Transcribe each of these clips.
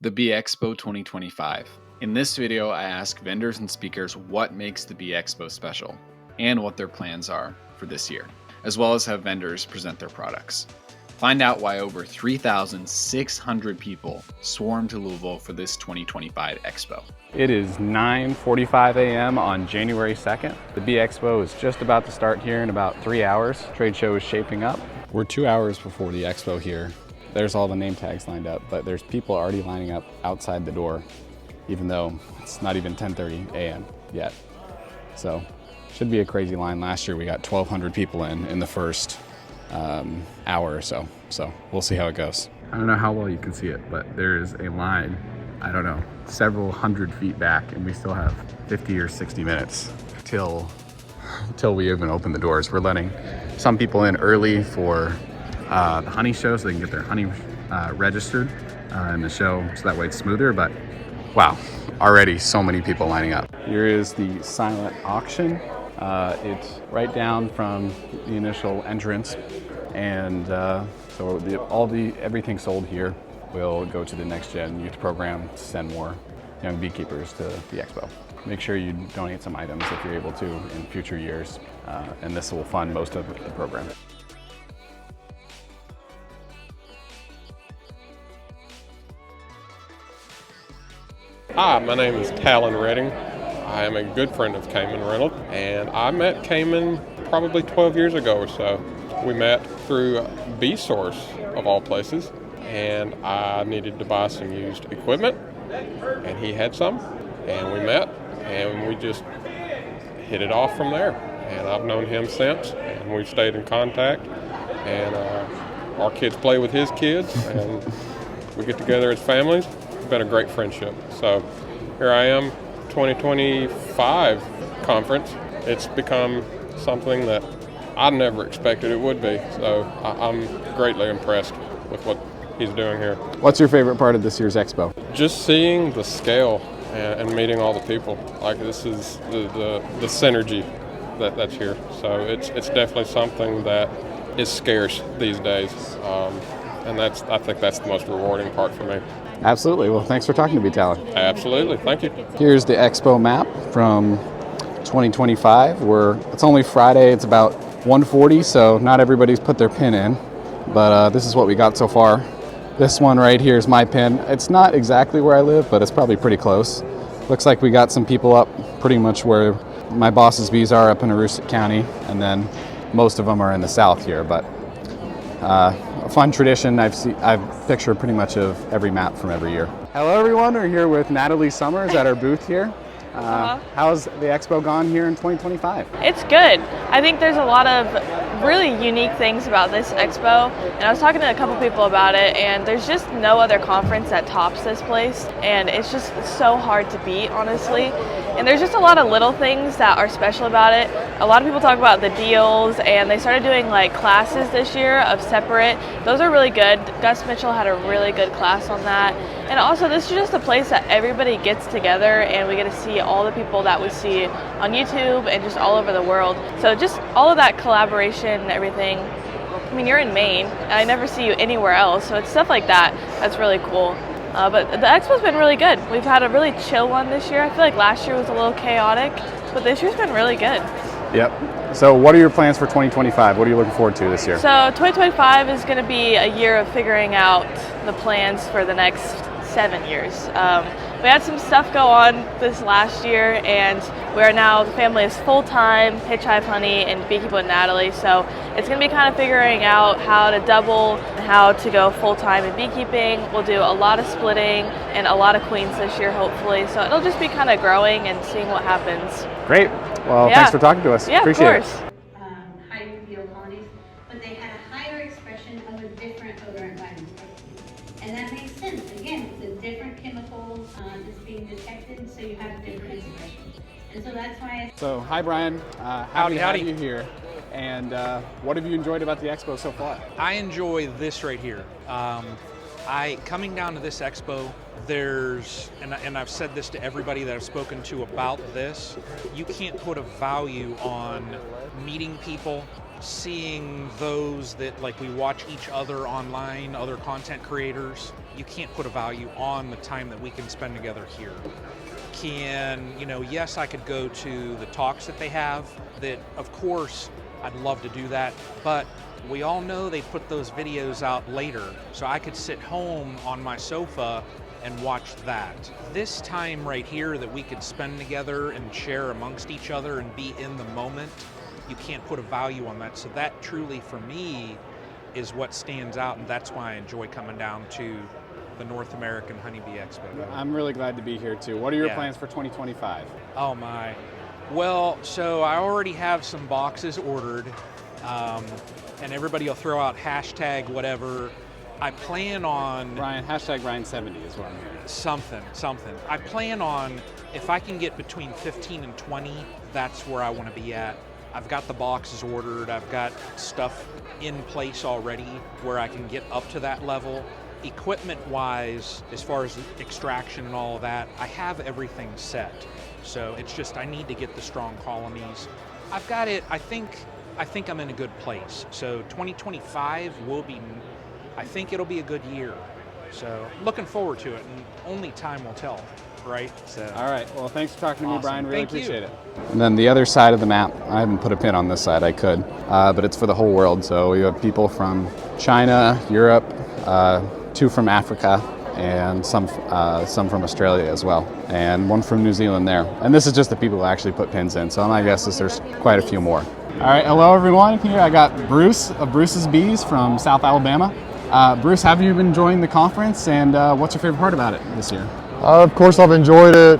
The Bee Expo 2025. In this video, I ask vendors and speakers what makes the Bee Expo special and what their plans are for this year, as well as have vendors present their products. Find out why over 3,600 people swarmed to Louisville for this 2025 Expo. It is 9:45 a.m. on January 2nd. The Bee Expo is just about to start here in about 3 hours. Trade show is shaping up. We're 2 hours before the Expo here. There's all the name tags lined up, but there's people already lining up outside the door, even though it's not even 10:30 a.m. yet. So, should be a crazy line. Last year we got 1,200 people in the first hour or so. So we'll see how it goes. I don't know how well you can see it, but there is a line, I don't know, several hundred feet back, and we still have 50 or 60 minutes till we even open the doors. We're letting some people in early for the honey show so they can get their honey registered in the show, so that way it's smoother. But wow, already so many people lining up. Here is the silent auction. It's right down from the initial entrance, and so everything sold here will go to the Next Gen Youth Program to send more young beekeepers to the Expo. Make sure you donate some items if you're able to in future years, and this will fund most of the program. Hi, my name is Talon Redding. I am a good friend of Kamon and Laurel, and I met Kamon probably 12 years ago or so. We met through Bee Source, of all places, and I needed to buy some used equipment, and he had some, and we met, and we just hit it off from there. And I've known him since, and we've stayed in contact, and our kids play with his kids, and we get together as families. It's been a great friendship. So here I am, 2025 conference. It's become something that I never expected it would be. So I'm greatly impressed with what he's doing here. What's your favorite part of this year's Expo? Just seeing the scale and meeting all the people. Like, this is the synergy that's here. So it's definitely something that is scarce these days. And I think that's the most rewarding part for me. Absolutely. Well, thanks for talking to me, Talon. Absolutely. Thank you. Here's the Expo map from 2025. It's only Friday. It's about 1:40, so not everybody's put their pin in. But this is what we got so far. This one right here is my pin. It's not exactly where I live, but it's probably pretty close. Looks like we got some people up pretty much where my boss's bees are up in Aroostook County, and then most of them are in the south here. But a fun tradition. I've pictured pretty much of every map from every year. Hello everyone, we're here with Natalee Summers at our booth here. How's the Expo gone here in 2025? It's good. I think there's a lot of really unique things about this Expo, and I was talking to a couple people about it, and there's just no other conference that tops this place, and it's just so hard to beat, honestly. And there's just a lot of little things that are special about it. A lot of people talk about the deals, and they started doing like classes this year of separate. Those are really good. Gus Mitchell had a really good class on that. And also, this is just a place that everybody gets together, and we get to see all the people that we see on YouTube and just all over the world. So just all of that collaboration and everything. I mean, you're in Maine, and I never see you anywhere else, so it's stuff like that that's really cool. But the Expo's been really good. We've had a really chill one this year. I feel like last year was a little chaotic, but this year's been really good. Yep. So what are your plans for 2025? What are you looking forward to this year? So 2025 is going to be a year of figuring out the plans for the next 7 years. We had some stuff go on this last year, and the family is full-time Hitch Hive Honey and Beekeepers with Natalee, so it's going to be kind of figuring out how to double and how to go full-time in beekeeping. We'll do a lot of splitting and a lot of queens this year, hopefully, so it'll just be kind of growing and seeing what happens. Great. Well, Thanks for talking to us. Yeah, Appreciate of course. Hive colonies, but they had a higher expression of a different odorant vitamin protein. And that makes sense. Again, it's a different chemical that's being detected, so you have different expression. And so that's why So, hi Brian. Happy to have you here. And what have you enjoyed about the Expo so far? I enjoy this right here. Coming down to this Expo, and I've said this to everybody that I've spoken to about this, you can't put a value on meeting people, seeing those that, like, we watch each other online, other content creators, you can't put a value on the time that we can spend together here. Yes, I could go to the talks that they have, that of course I'd love to do that, but we all know they put those videos out later, so I could sit home on my sofa and watch that. This time right here that we could spend together and share amongst each other and be in the moment, you can't put a value on that. So that truly for me is what stands out, and that's why I enjoy coming down to the North American Honeybee Expo. I'm really glad to be here too. What are your plans for 2025? Oh my. Well, so I already have some boxes ordered, and everybody will throw out hashtag whatever. I plan on... hashtag Ryan70 is what I'm hearing. Something. I plan on, if I can get between 15 and 20, that's where I want to be at. I've got the boxes ordered, I've got stuff in place already where I can get up to that level. Equipment-wise, as far as extraction and all of that, I have everything set. So it's just I need to get the strong colonies. I've got it, I think I'm in a good place. So 2025 will be... I think it'll be a good year. So looking forward to it, and only time will tell, right? So. All right, well, thanks for talking to me, Brian. Really appreciate it. And then the other side of the map, I haven't put a pin on this side, I could, but it's for the whole world. So you have people from China, Europe, 2 from Africa, and some from Australia as well, and 1 from New Zealand there. And this is just the people who actually put pins in, so my guess is there's quite a few more. All right, hello everyone. Here I got Bruce of Bruce's Bees from South Alabama. Bruce, have you been enjoying the conference, and what's your favorite part about it this year? Of course, I've enjoyed it.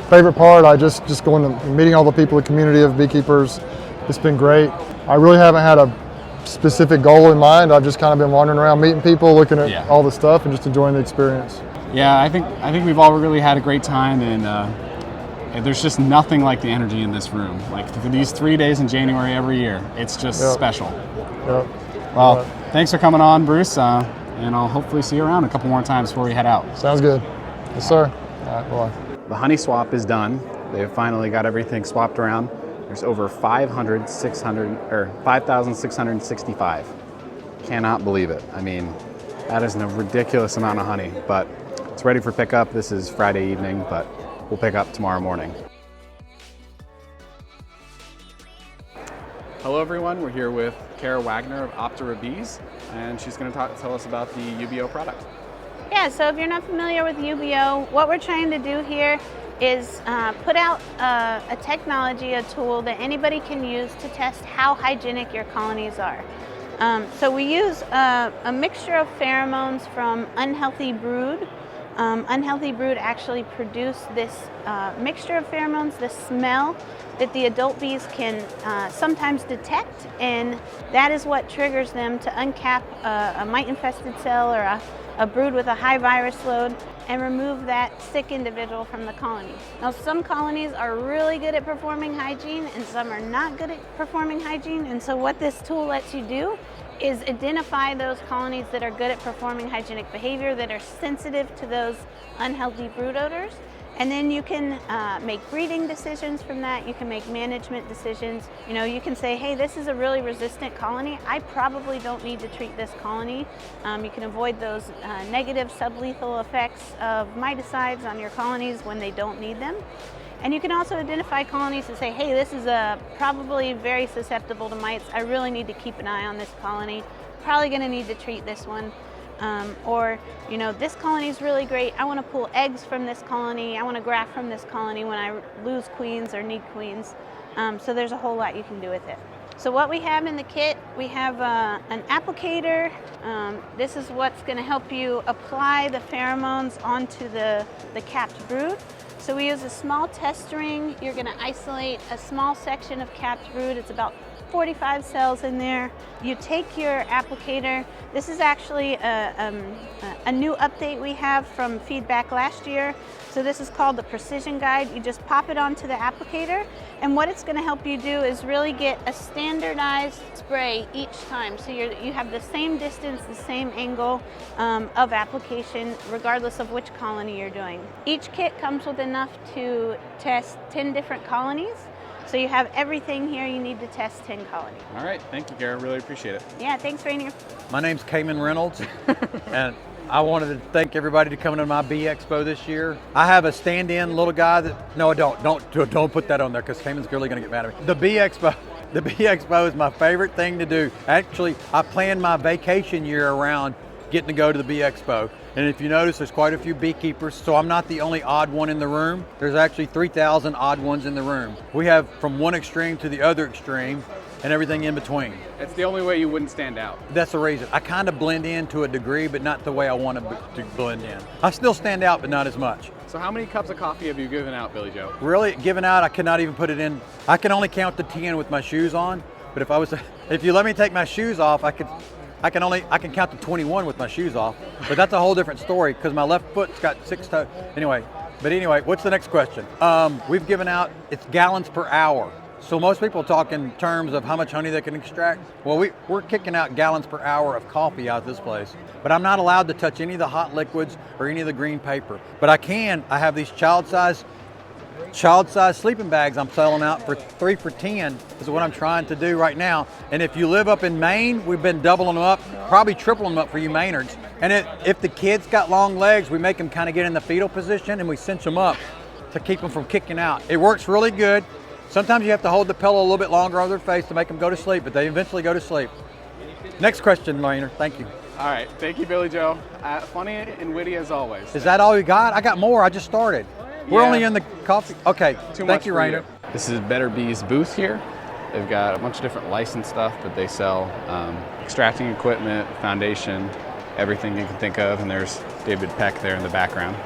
Favorite part, I just going to meeting all the people, the community of beekeepers. It's been great. I really haven't had a specific goal in mind. I've just kind of been wandering around, meeting people, looking at all the stuff, and just enjoying the experience. Yeah, I think we've all really had a great time, and there's just nothing like the energy in this room. Like for these 3 days in January every year, it's just special. Yep. Well, thanks for coming on, Bruce, and I'll hopefully see you around a couple more times before we head out. Sounds good. Yes, sir. All right, bye. The honey swap is done. They've finally got everything swapped around. There's over 5,665. Cannot believe it. I mean, that is a ridiculous amount of honey, but it's ready for pickup. This is Friday evening, but we'll pick up tomorrow morning. Hello everyone, we're here with Kara Wagner of Optera Bees, and she's going to tell us about the UBO product. Yeah, so if you're not familiar with UBO, what we're trying to do here is put out a technology, a tool that anybody can use to test how hygienic your colonies are. So we use a mixture of pheromones from unhealthy brood. Unhealthy brood actually produce this mixture of pheromones, this smell that the adult bees can sometimes detect, and that is what triggers them to uncap a mite-infested cell or a brood with a high virus load and remove that sick individual from the colony. Now, some colonies are really good at performing hygiene and some are not good at performing hygiene, and so what this tool lets you do is identify those colonies that are good at performing hygienic behavior, that are sensitive to those unhealthy brood odors, and then you can make breeding decisions from that. You can make management decisions. You know, you can say, hey, this is a really resistant colony. I probably don't need to treat this colony. You can avoid those negative sublethal effects of miticides on your colonies when they don't need them. And you can also identify colonies and say, hey, this is probably very susceptible to mites. I really need to keep an eye on this colony. Probably gonna need to treat this one. Or, you know, this colony is really great. I want to pull eggs from this colony. I want to graft from this colony when I lose queens or need queens. So there's a whole lot you can do with it. So what we have in the kit, we have an applicator. This is what's going to help you apply the pheromones onto the capped brood. So we use a small test ring. You're going to isolate a small section of capped brood. It's about 45 cells in there. You take your applicator. This is actually a new update we have from feedback last year. So this is called the Precision Guide. You just pop it onto the applicator, and what it's going to help you do is really get a standardized spray each time. So you have the same distance, the same angle of application, regardless of which colony you're doing. Each kit comes with enough to test 10 different colonies. So you have everything here you need to test 10 colonies. All right, thank you, Kara. Really appreciate it. Yeah, thanks, Rainier. My name's Kamon Reynolds, and I wanted to thank everybody to coming to my Bee Expo this year. I have a stand-in little guy that, no, don't put that on there because Kamon's really gonna get mad at me. The Bee Expo is my favorite thing to do. Actually, I plan my vacation year around getting to go to the Bee Expo. And if you notice, there's quite a few beekeepers, so I'm not the only odd one in the room. There's actually 3,000 odd ones in the room. We have from one extreme to the other extreme and everything in between. It's the only way you wouldn't stand out. That's the reason. I kind of blend in to a degree, but not the way I want to blend in. I still stand out, but not as much. So how many cups of coffee have you given out, Billy Joe? Really, giving out, I cannot even put it in. I can only count to 10 with my shoes on, but if you let me take my shoes off, I can count to 21 with my shoes off, but that's a whole different story because my left foot's got 6 toes. Anyway, what's the next question? We've given out, it's gallons per hour. So most people talk in terms of how much honey they can extract. Well, we're kicking out gallons per hour of coffee out of this place, but I'm not allowed to touch any of the hot liquids or any of the green paper. But I have these child-size sleeping bags I'm selling out for 3 for $10 is what I'm trying to do right now. And if you live up in Maine, we've been doubling them up, probably tripling them up for you Maynards. And if the kids got long legs, we make them kind of get in the fetal position and we cinch them up to keep them from kicking out. It works really good. Sometimes you have to hold the pillow a little bit longer on their face to make them go to sleep, but they eventually go to sleep. Next question, Rainer. Thank you. All right, thank you, Billy Joe. Funny and witty as always. Is that all you got? I got more. I just started. We're only in the coffee. Okay, thank you, Rainer. This is Better Bees booth here. They've got a bunch of different licensed stuff, but they sell extracting equipment, foundation, everything you can think of, and there's David Peck there in the background.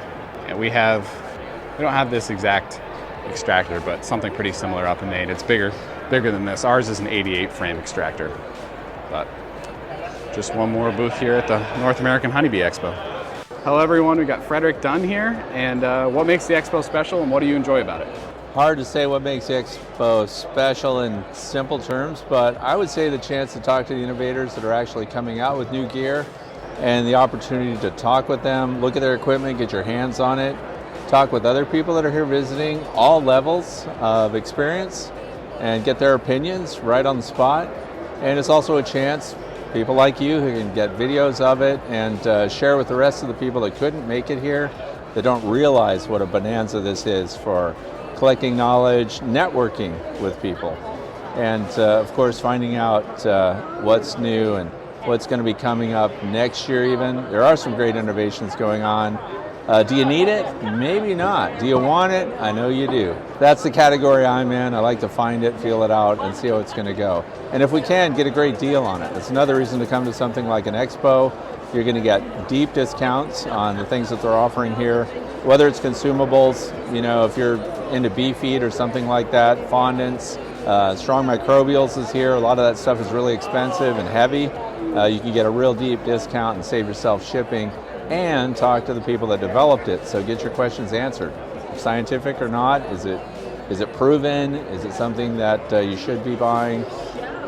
And we don't have this exact extractor, but something pretty similar up in Maine. It's bigger than this. Ours is an 88 frame extractor. But just one more booth here at the North American Honeybee Expo. Hello everyone, we got Frederick Dunn here, and what makes the Expo special and what do you enjoy about it? Hard to say what makes the Expo special in simple terms, but I would say the chance to talk to the innovators that are actually coming out with new gear and the opportunity to talk with them, look at their equipment, get your hands on it, talk with other people that are here visiting, all levels of experience, and get their opinions right on the spot. And it's also a chance, people like you who can get videos of it and share with the rest of the people that couldn't make it here, that don't realize what a bonanza this is for collecting knowledge, networking with people, and of course finding out what's new and what's going to be coming up next year even. There are some great innovations going on. Do you need it? Maybe not. Do you want it? I know you do. That's the category I'm in. I like to find it, feel it out, and see how it's going to go. And if we can, get a great deal on it. It's another reason to come to something like an expo. You're going to get deep discounts on the things that they're offering here, whether it's consumables, if you're into bee feed or something like that, fondants, strong microbials is here. A lot of that stuff is really expensive and heavy. You can get a real deep discount and save yourself shipping, and talk to the people that developed it. So get your questions answered. Scientific or not, is it proven? Is it something that you should be buying?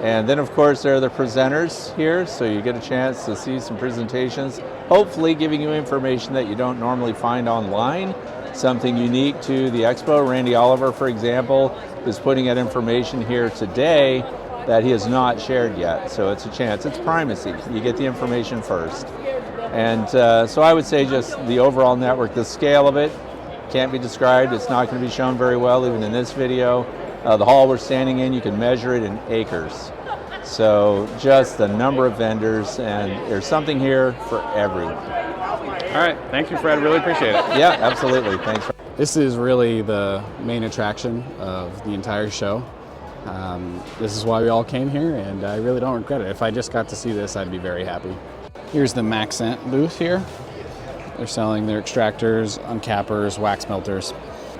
And then of course there are the presenters here, so you get a chance to see some presentations, hopefully giving you information that you don't normally find online, something unique to the expo. Randy Oliver, for example, is putting out information here today that he has not shared yet. So it's a chance, it's primacy. You get the information first. And so I would say just the overall network, the scale of it can't be described. It's not going to be shown very well even in this video. The hall we're standing in, you can measure it in acres. So just the number of vendors, and there's something here for everyone. All right, thank you, Fred. Really appreciate it. Yeah, absolutely. Thanks. This is really the main attraction of the entire show. This is why we all came here, and I really don't regret it. If I just got to see this, I'd be very happy. Here's the Maxent booth here. They're selling their extractors, uncappers, wax melters.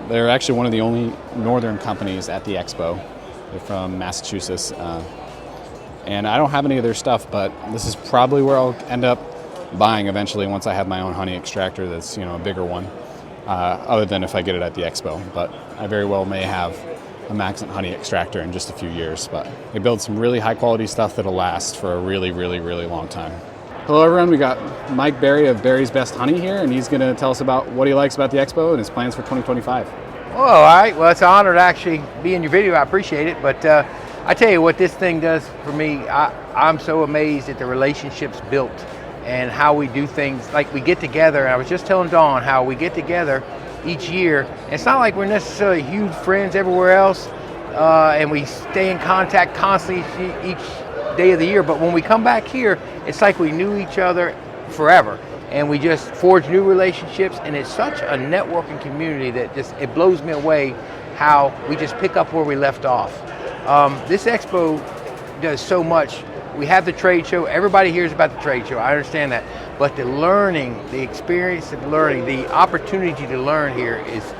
They're actually one of the only northern companies at the expo. They're from Massachusetts. And I don't have any of their stuff, but this is probably where I'll end up buying eventually once I have my own honey extractor that's, a bigger one, other than if I get it at the expo. But I very well may have a Maxent honey extractor in just a few years. But they build some really high quality stuff that'll last for a really, really, really long time. Hello everyone, we got Mike Berry of Berry's Best Honey here, and he's going to tell us about what he likes about the expo and his plans for 2025. Oh, all right, well it's an honor to actually be in your video, I appreciate it, but I tell you what this thing does for me, I'm so amazed at the relationships built and how we do things. Like we get together, and I was just telling Dawn how we get together each year. And it's not like we're necessarily huge friends everywhere else, and we stay in contact constantly each day of the year, but when we come back here, it's like we knew each other forever, and we just forge new relationships, and it's such a networking community that just, it blows me away how we just pick up where we left off. This expo does so much. We have the trade show, everybody hears about the trade show, I understand that, but the learning, the experience of learning, the opportunity to learn here is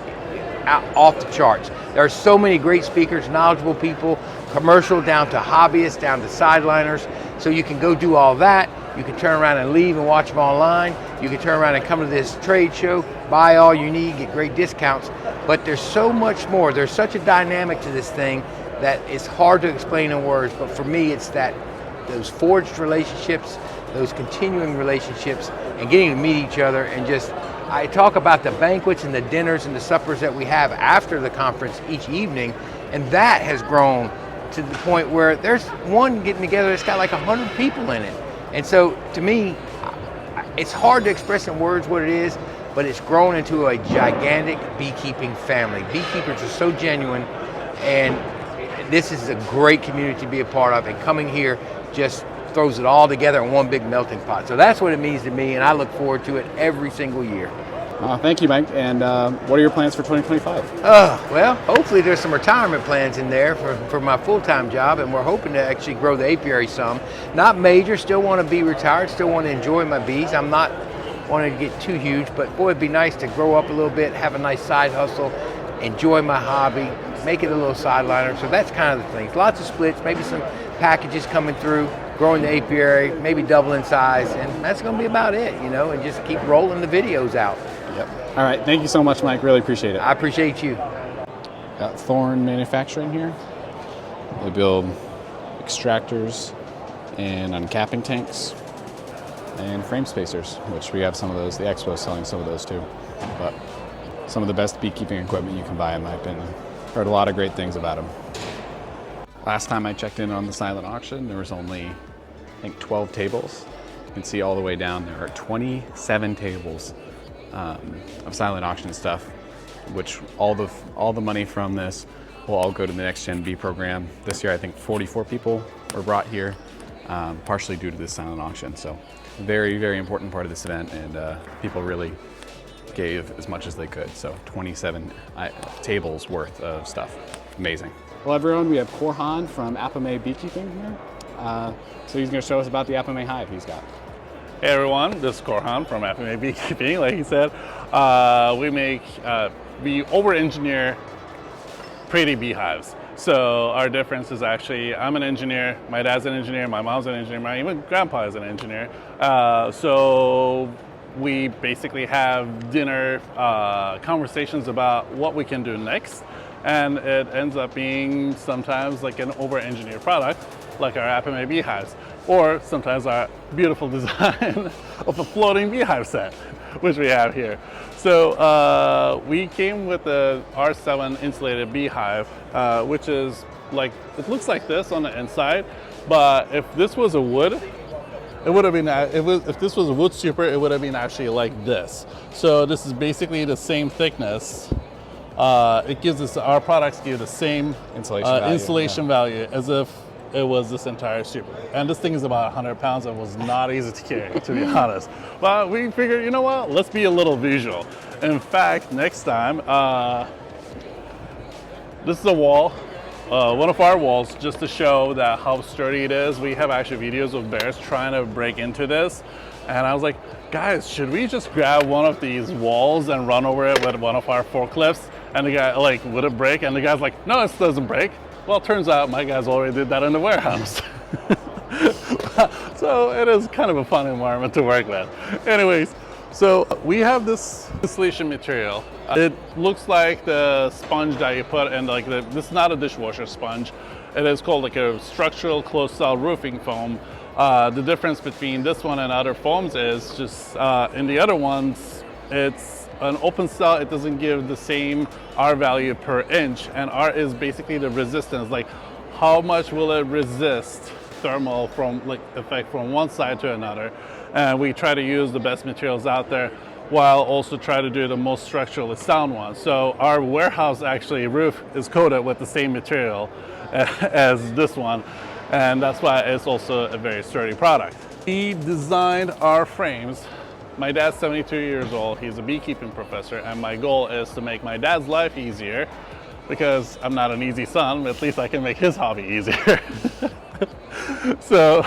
off the charts. There are so many great speakers, knowledgeable people, commercial down to hobbyists, down to sideliners. So you can go do all that. You can turn around and leave and watch them online. You can turn around and come to this trade show, buy all you need, get great discounts. But there's so much more. There's such a dynamic to this thing that it's hard to explain in words. But for me, it's that those forged relationships, those continuing relationships, and getting to meet each other. And just, I talk about the banquets and the dinners and the suppers that we have after the conference each evening, and that has grown to the point where there's one getting together that's got like 100 people in it. And so to me, it's hard to express in words what it is, but it's grown into a gigantic beekeeping family. Beekeepers are so genuine, and this is a great community to be a part of, and coming here just throws it all together in one big melting pot. So that's what it means to me, and I look forward to it every single year. Thank you, Mike. And what are your plans for 2025? Well, hopefully there's some retirement plans in there for my full-time job, and we're hoping to actually grow the apiary some. Not major, still want to be retired, still want to enjoy my bees. I'm not wanting to get too huge, but boy, it'd be nice to grow up a little bit, have a nice side hustle, enjoy my hobby, make it a little sideliner. So that's kind of the things. Lots of splits, maybe some packages coming through, growing the apiary, maybe double in size, and that's going to be about it, you know, and just keep rolling the videos out. Yep. All right, thank you so much, Mike. Really appreciate it. I appreciate you. Got Thorn Manufacturing here. They build extractors and uncapping tanks and frame spacers, which we have some of those. The Expo is selling some of those too. But some of the best beekeeping equipment you can buy, in my opinion. Heard a lot of great things about them. Last time I checked in on the silent auction, there was only, I think, 12 tables. You can see all the way down there are 27 tables of silent auction stuff, which all the money from this will all go to the Next Gen Bee program. This year, I think 44 people were brought here, partially due to this silent auction. So very, very important part of this event, and people really gave as much as they could. So 27 tables worth of stuff. Amazing. Well, everyone, we have Korhan from Apame Beekeeping here. So he's going to show us about the Apame hive he's got. Hey everyone, this is Korhan from Apame Beekeeping. Like he said, we over-engineer pretty beehives. So our difference is actually, I'm an engineer, my dad's an engineer, my mom's an engineer, my even grandpa is an engineer. So we basically have dinner conversations about what we can do next. And it ends up being sometimes like an over-engineered product, like our Apame beehives, or sometimes our beautiful design of a floating beehive set, which we have here. So we came with the R7 insulated beehive, which is like, it looks like this on the inside, but if this was a wood, it would have been, if this was a wood super, it would have been actually like this. So this is basically the same thickness. It gives us, our products give the same insulation value as if it was this entire super. And this thing is about 100 pounds and was not easy to carry, to be honest. But we figured, you know what, let's be a little visual. In fact, next time, this is a wall, one of our walls, just to show that how sturdy it is. We have actually videos of bears trying to break into this. And I was like, guys, should we just grab one of these walls and run over it with one of our forklifts? And the guy, like, would it break? And the guy's like, no, it doesn't break. Well, it turns out my guys already did that in the warehouse. So it is kind of a fun environment to work with. Anyways, so we have this insulation material. It looks like the sponge that you put in, like, this is not a dishwasher sponge. It is called like a structural closed cell roofing foam. The difference between this one and other foams is just in the other ones, it's an open cell. It doesn't give the same R value per inch, and R is basically the resistance, like how much will it resist thermal from like effect from one side to another. And we try to use the best materials out there while also try to do the most structurally sound ones. So our warehouse actually roof is coated with the same material as this one, and that's why it's also a very sturdy product. We designed our frames. My dad's 72 years old, he's a beekeeping professor, and my goal is to make my dad's life easier because I'm not an easy son, but at least I can make his hobby easier. So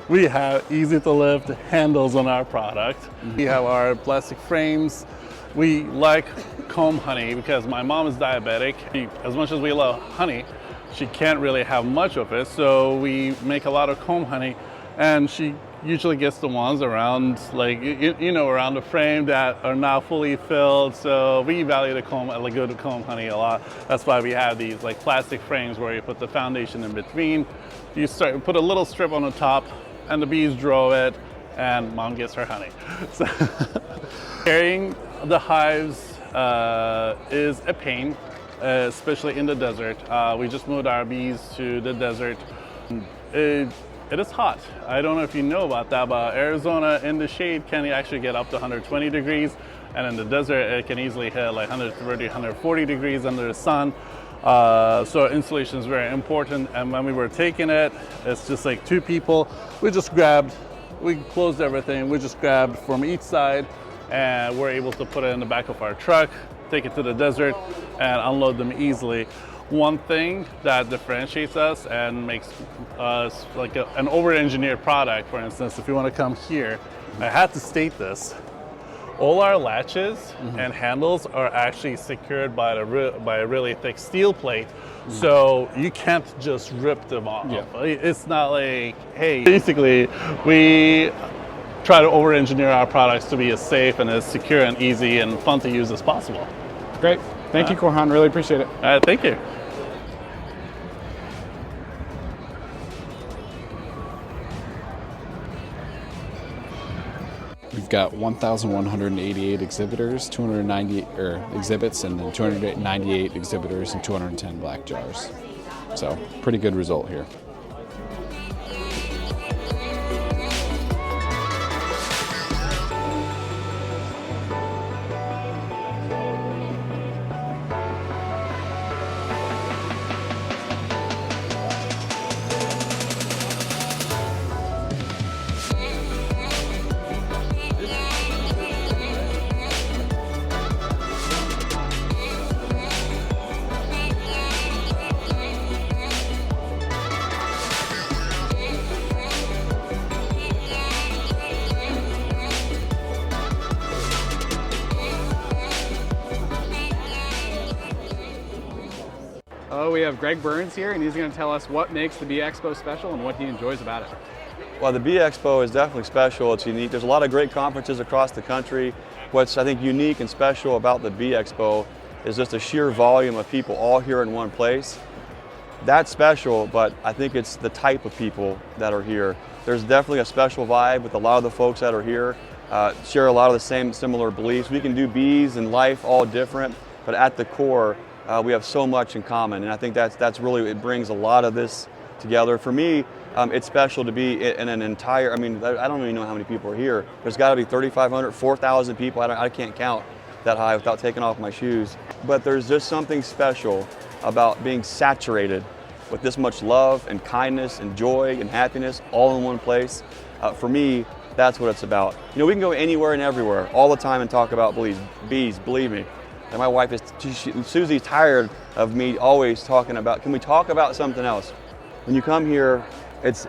we have easy to lift handles on our product. We have our plastic frames. We like comb honey because my mom is diabetic. As much as we love honey, she can't really have much of it. So we make a lot of comb honey, and she usually gets the ones around, like, around the frame that are now fully filled. So we value the good comb honey a lot. That's why we have these like plastic frames where you put the foundation in between. You put a little strip on the top, and the bees draw it, and mom gets her honey. So carrying the hives is a pain, especially in the desert. We just moved our bees to the desert. It is hot. I don't know if you know about that, but Arizona in the shade can actually get up to 120 degrees, and in the desert it can easily hit like 130, 140 degrees under the sun. So insulation is very important, and when we were taking it, it's just like two people. We closed everything, we just grabbed from each side, and we're able to put it in the back of our truck, take it to the desert, and unload them easily. One thing that differentiates us and makes us like an over-engineered product, for instance, if you want to come here, I had to state this. All our latches and handles are actually secured by a really thick steel plate, so you can't just rip them off. Yeah. It's not like, hey, basically we try to over-engineer our products to be as safe and as secure and easy and fun to use as possible. Great. Thank you, Korhan. Really appreciate it. Thank you. We've got 1,188 exhibitors, 290 exhibits, and then 298 exhibitors and 210 black jars. So pretty good result here. We have Greg Burns here, and he's going to tell us what makes the Bee Expo special and what he enjoys about it. Well, the Bee Expo is definitely special. It's unique. There's a lot of great conferences across the country. What's, I think, unique and special about the Bee Expo is just the sheer volume of people all here in one place. That's special, but I think it's the type of people that are here. There's definitely a special vibe with a lot of the folks that are here, share a lot of the same similar beliefs. We can do bees and life all different, but at the core, we have so much in common, and I think that's really, it brings a lot of this together. For me, it's special to be in an entire, I mean, I don't even know how many people are here. There's got to be 3,500, 4,000 people. I can't count that high without taking off my shoes. But there's just something special about being saturated with this much love and kindness and joy and happiness all in one place. For me, that's what it's about. You know, we can go anywhere and everywhere all the time and talk about bees, believe me. And my wife Susie's tired of me always talking about, can we talk about something else? When you come here, it's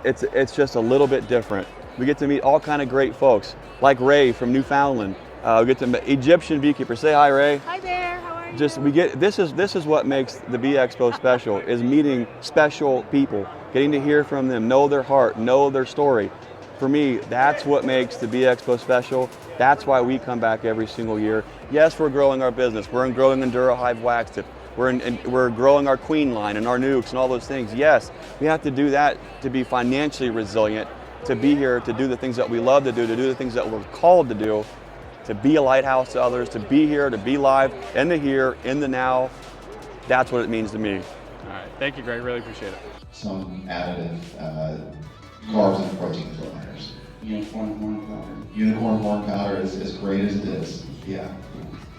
just a little bit different. We get to meet all kind of great folks, like Ray from Newfoundland. We get to meet Egyptian beekeepers. Say hi, Ray. Hi there, how are you? This is what makes the Bee Expo special, is meeting special people, getting to hear from them, know their heart, know their story. For me, that's what makes the Bee Expo special. That's why we come back every single year. Yes, we're growing our business. We're growing Enduro Hive wax tip. We're growing our queen line and our nukes and all those things. Yes, we have to do that to be financially resilient, to be here, to do the things that we love to do the things that we're called to do, to be a lighthouse to others, to be here, to be live, in the here, in the now. That's what it means to me. All right, thank you, Greg. Really appreciate it. Some additive carbs and protein filters. unicorn horn powder. Unicorn horn powder is as great as it is. Yeah.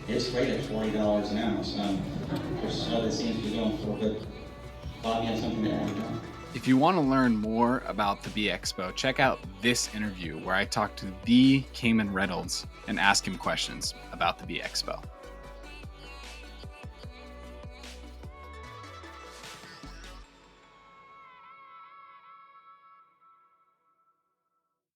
It's great at $40 an ounce. There's other seems to be going for, but Bob, you have something to add? If you want to learn more about the Bee Expo, check out this interview where I talked to the Kamon Reynolds and ask him questions about the Bee Expo.